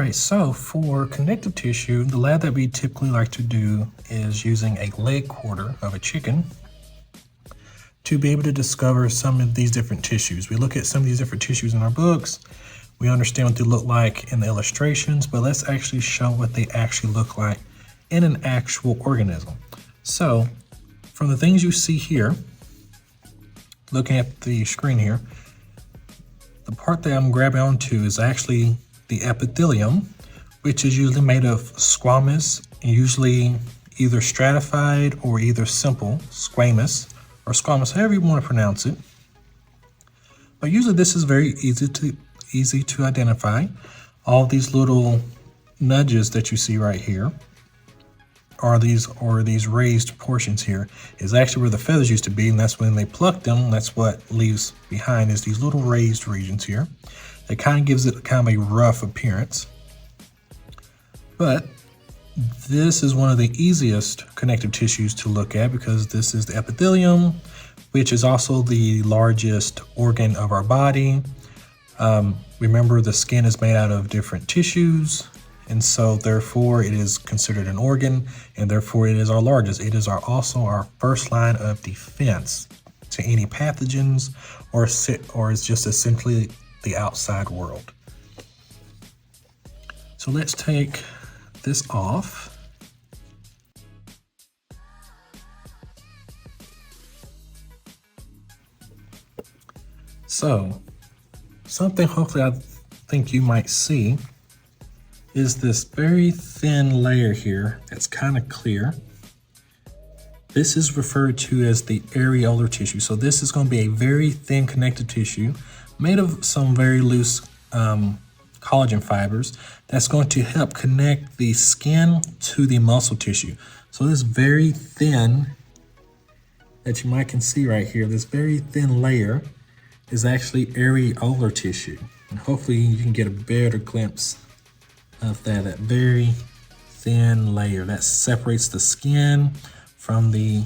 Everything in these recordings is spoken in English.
right, so for connective tissue, the lab that we typically like to do is using a leg quarter of a chicken to be able to discover some of these different tissues. We look at some of these different tissues in our books. We understand what they look like in the illustrations, but let's actually show what they actually look like in an actual organism. So from the things you see here, looking at the screen here, the part that I'm grabbing onto is actually the epithelium, which is usually made of squamous, and usually either stratified or either simple, squamous, or squamous, however you want to pronounce it. But usually this is very easy to identify. All these little nudges that you see right here, or these raised portions here, is actually where the feathers used to be, and that's when they pluck them. That's what leaves behind is these little raised regions here. It kind of gives it kind of a rough appearance. But this is one of the easiest connective tissues to look at because this is the epithelium, which is also the largest organ of our body. Remember, the skin is made out of different tissues, and so therefore it is considered an organ, and therefore it is our largest. It is also our first line of defense to any pathogens, or is just essentially the outside world. So let's take this off. So something hopefully I think you might see is this very thin layer here that's kind of clear. This is referred to as the areolar tissue. So this is going to be a very thin connective tissue made of some very loose collagen fibers that's going to help connect the skin to the muscle tissue. So this very thin that you might can see right here, this very thin layer is actually areolar tissue. And hopefully you can get a better glimpse of that very thin layer that separates the skin from the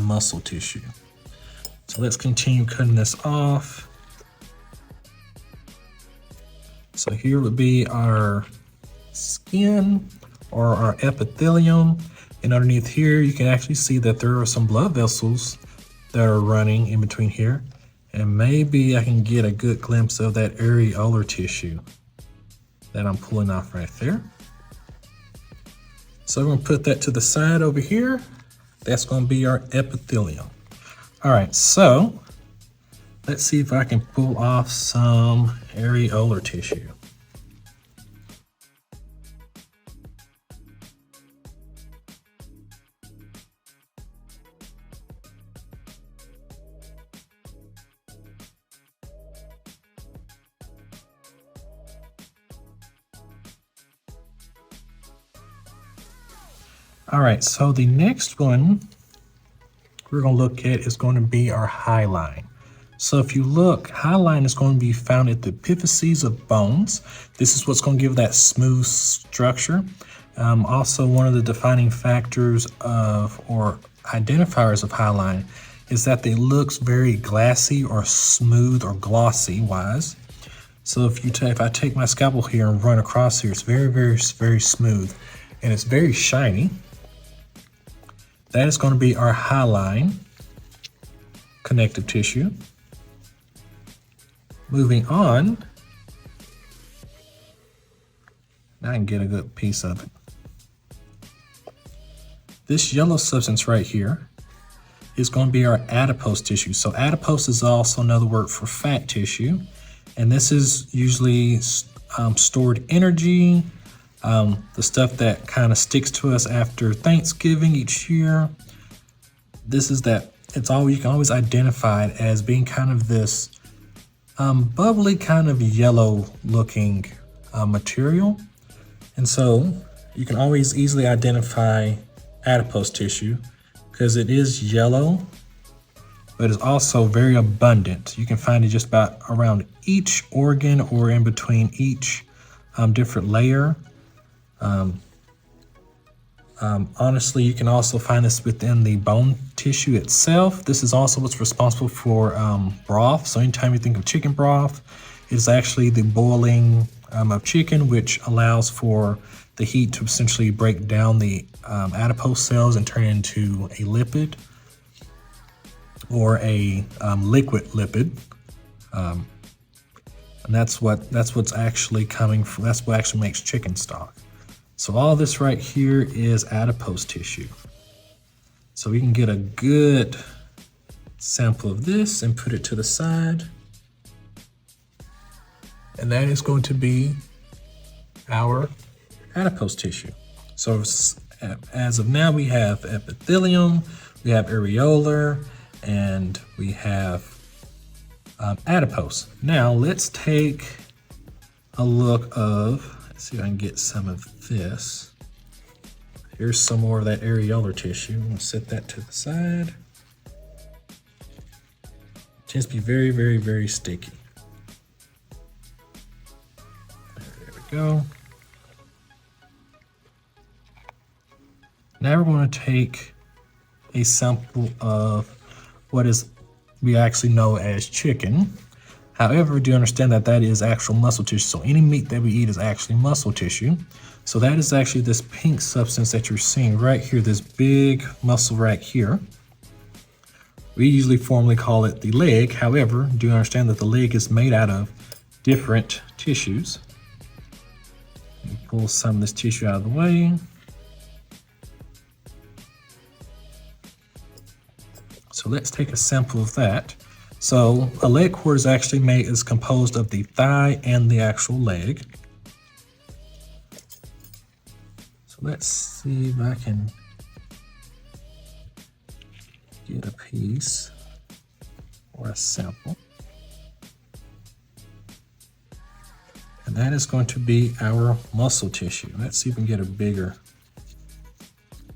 muscle tissue. So let's continue cutting this off. So here would be our skin or our epithelium. And underneath here, you can actually see that there are some blood vessels that are running in between here. And maybe I can get a good glimpse of that areolar tissue that I'm pulling off right there. So I'm gonna put that to the side over here. That's gonna be our epithelium. All right, so let's see if I can pull off some areolar tissue. All right, so the next one we're going to look at is going to be our hyaline. So if you look, hyaline is going to be found at the epiphyses of bones. This is what's going to give that smooth structure. Also, one of the defining factors of, or identifiers of hyaline is that they looks very glassy or smooth or glossy wise. So if I take my scalpel here and run across here, it's very, very, very smooth and it's very shiny. That is going to be our hyaline connective tissue. Moving on, now I can get a good piece of it. This yellow substance right here is going to be our adipose tissue. So adipose is also another word for fat tissue. And this is usually stored energy, the stuff that kind of sticks to us after Thanksgiving each year. This is that, you can always identify it as being kind of this bubbly kind of yellow looking material. And so you can always easily identify adipose tissue because it is yellow, but it's also very abundant. You can find it just about around each organ or in between each different layer. Honestly, you can also find this within the bone tissue itself. This is also what's responsible for broth. So anytime you think of chicken broth, it's actually the boiling of chicken, which allows for the heat to essentially break down the adipose cells and turn into a lipid or a liquid lipid. And that's what's actually coming from, that's what actually makes chicken stock. So all this right here is adipose tissue. So we can get a good sample of this and put it to the side. And that is going to be our adipose tissue. So as of now, we have epithelium, we have areolar, and we have adipose. Now let's take a look of, let's see if I can get some of this. Here's some more of that areolar tissue. I'm gonna set that to the side. It tends to be very, very, very sticky. There we go. Now we're going to take a sample of what we actually know as chicken. However, do understand that that is actual muscle tissue. So any meat that we eat is actually muscle tissue. So that is actually this pink substance that you're seeing right here, this big muscle right here. We usually formally call it the leg. However, do understand that the leg is made out of different tissues. Pull some of this tissue out of the way. So let's take a sample of that. So a leg quarter is actually is composed of the thigh and the actual leg. So let's see if I can get a piece or a sample. And that is going to be our muscle tissue. Let's see if we can get a bigger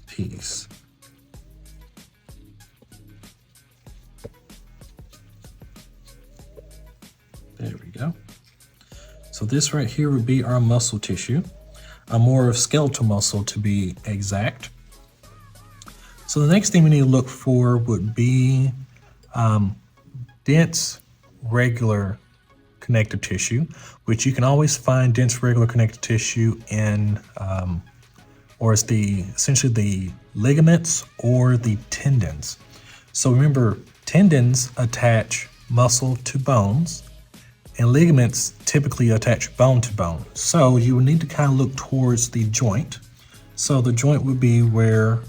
piece. There we go. So this right here would be our muscle tissue, more of skeletal muscle to be exact. So the next thing we need to look for would be dense, regular connective tissue, which you can always find dense, regular connective tissue in, or it's essentially the ligaments or the tendons. So remember, tendons attach muscle to bones, and ligaments typically attach bone to bone. So you would need to kind of look towards the joint. So the joint would be where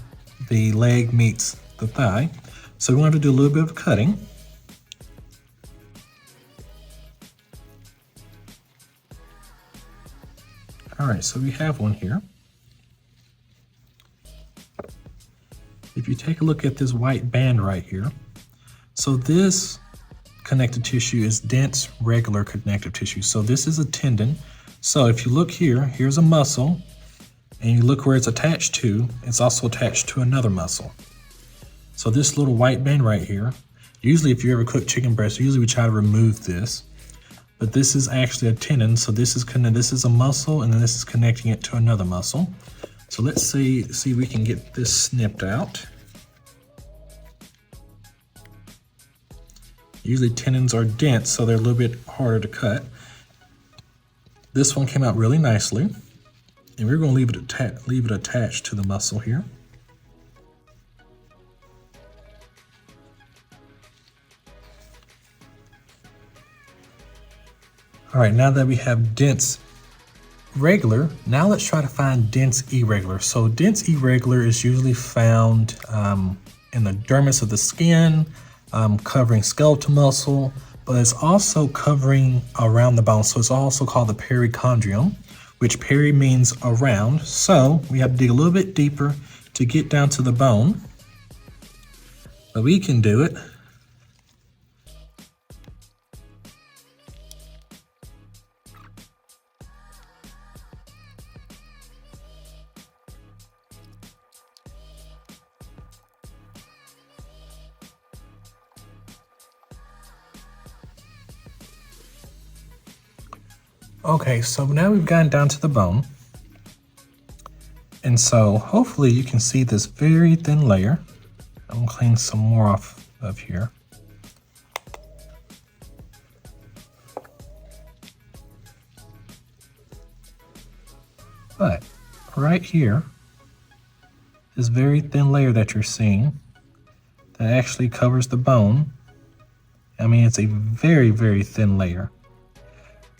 the leg meets the thigh. So we want to do a little bit of cutting. All right, so we have one here. If you take a look at this white band right here, so this connective tissue is dense, regular connective tissue. So this is a tendon. So if you look here, here's a muscle, and you look where it's attached to, it's also attached to another muscle. So this little white band right here, usually if you ever cook chicken breast, usually we try to remove this, but this is actually a tendon. So this is a muscle, and then this is connecting it to another muscle. So let's see if we can get this snipped out. Usually tendons are dense, so they're a little bit harder to cut. This one came out really nicely, and we're going to leave it attached to the muscle here. All right, now that we have dense, regular, now let's try to find dense, irregular. So dense, irregular is usually found in the dermis of the skin, covering skeletal muscle, but it's also covering around the bone. So it's also called the perichondrium, which peri means around. So we have to dig a little bit deeper to get down to the bone, but we can do it. Okay, so now we've gotten down to the bone. And so hopefully you can see this very thin layer. I'm gonna clean some more off of here. But right here, this very thin layer that you're seeing that actually covers the bone, I mean, it's a very, very thin layer.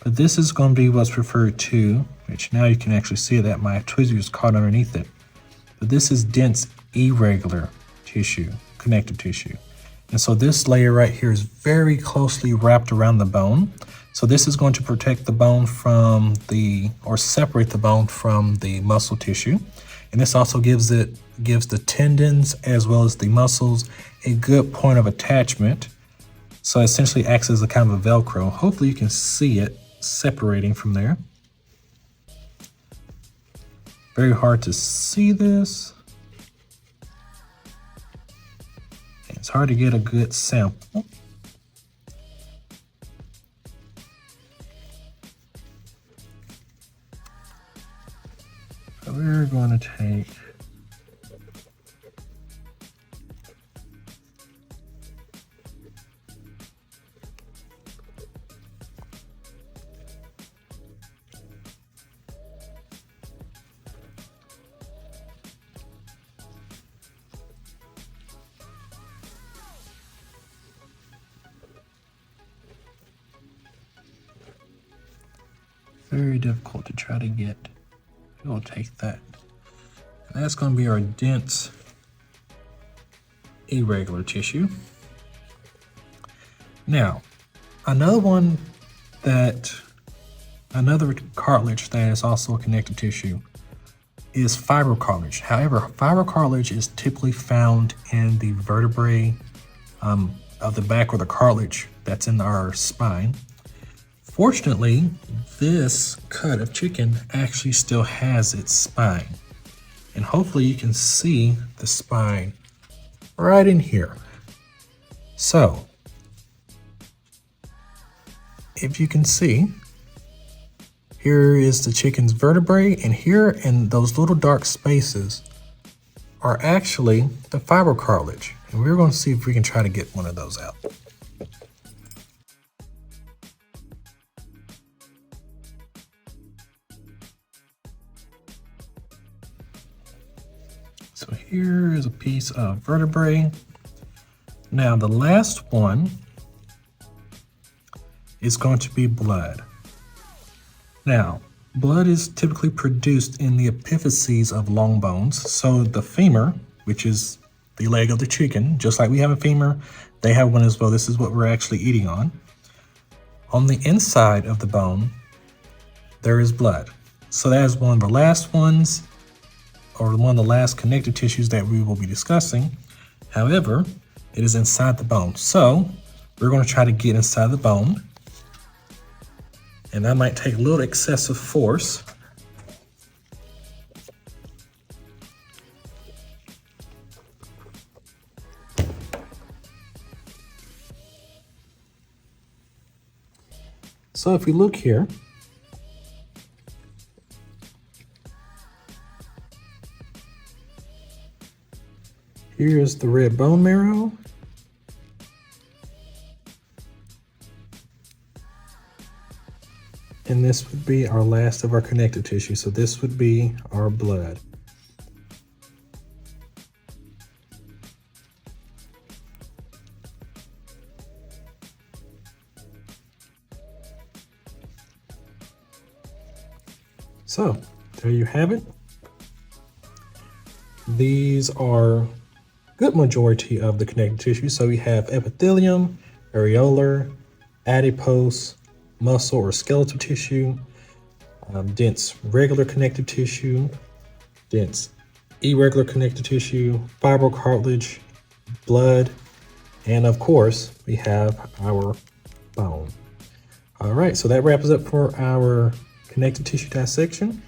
But this is going to be what's referred to, which now you can actually see that my tweezer is caught underneath it. But this is dense irregular tissue, connective tissue. And so this layer right here is very closely wrapped around the bone. So this is going to protect the bone from or separate the bone from the muscle tissue. And this also gives the tendons as well as the muscles a good point of attachment. So it essentially acts as a kind of a Velcro. Hopefully you can see it separating from there. Very hard to see this. It's hard to get a good sample. So we're going to take very difficult to try to get. We'll take that. And that's going to be our dense irregular tissue. Now, another cartilage that is also a connective tissue is fibrocartilage. However, fibrocartilage is typically found in the vertebrae of the back, or the cartilage that's in our spine. Fortunately, this cut of chicken actually still has its spine. And hopefully you can see the spine right in here. So, if you can see, here is the chicken's vertebrae, and here in those little dark spaces are actually the fibrocartilage. And we're going to see if we can try to get one of those out. So here is a piece of vertebrae. Now the last one is going to be blood. Now, blood is typically produced in the epiphyses of long bones. So the femur, which is the leg of the chicken, just like we have a femur, they have one as well. This is what we're actually eating on. On the inside of the bone, there is blood. So that is one of the last ones, or one of the last connective tissues that we will be discussing. However, it is inside the bone. So we're going to try to get inside the bone. And that might take a little excessive force. So if we look here, here's the red bone marrow. And this would be our last of our connective tissue. So this would be our blood. So there you have it. These are good majority of the connective tissue. So we have epithelium, areolar, adipose, muscle or skeletal tissue, dense regular connective tissue, dense irregular connective tissue, fibrocartilage, blood, and of course we have our bone. All right, so that wraps up for our connective tissue dissection.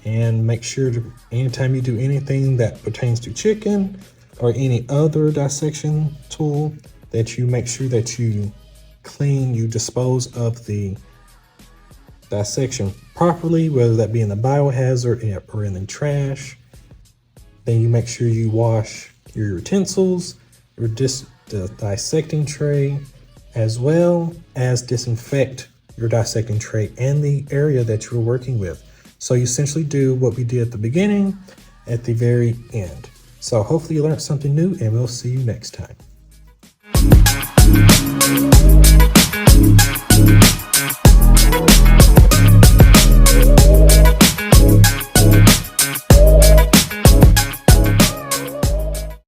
And make sure to, anytime you do anything that pertains to chicken or any other dissection tool, that you make sure that you dispose of the dissection properly, whether that be in the biohazard or in the trash. Then you make sure you wash your utensils, the dissecting tray, as well as disinfect your dissecting tray and the area that you're working with. So you essentially do what we did at the beginning at the very end. So hopefully you learned something new, and we'll see you next time.